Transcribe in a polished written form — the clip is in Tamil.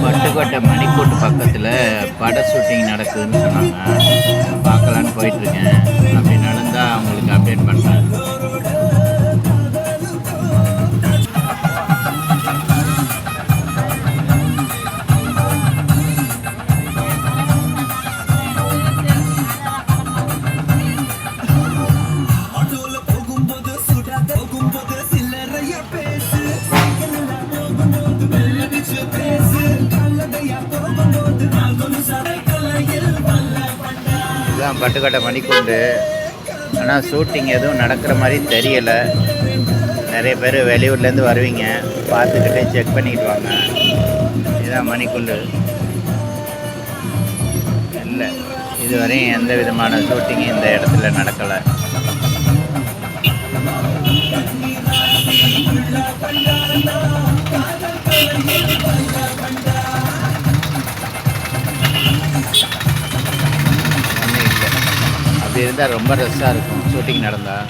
பட்டுக்கோட்டை மணிக்கூட்டு பக்கத்தில் பட ஷூட்டிங் நடக்குதுன்னு சொன்னாங்க. பார்க்கலான்னு போயிட்டுருக்கேன். அப்படி நடந்தால் அவங்களுக்கு அப்டேட் பண்ணுறேன். இதுதான் பட்டுக்கோட்டை மணிக்கூண்டு. ஆனால் ஷூட்டிங் எதுவும் நடக்கிற மாதிரி தெரியலை. நிறைய பேர் வெளியூர்லேருந்து வருவீங்க, பார்த்துக்கிட்டே செக் பண்ணிக்கிட்டு வாங்க. இதுதான் மணிக்கூண்டு. இல்லை, இதுவரையும் எந்த விதமான ஷூட்டிங்கும் இந்த இடத்துல நடக்கலை. அப்படி இருந்தால் ரொம்ப ரஷ்ஷாக இருக்கும் ஷூட்டிங் நடந்தால்.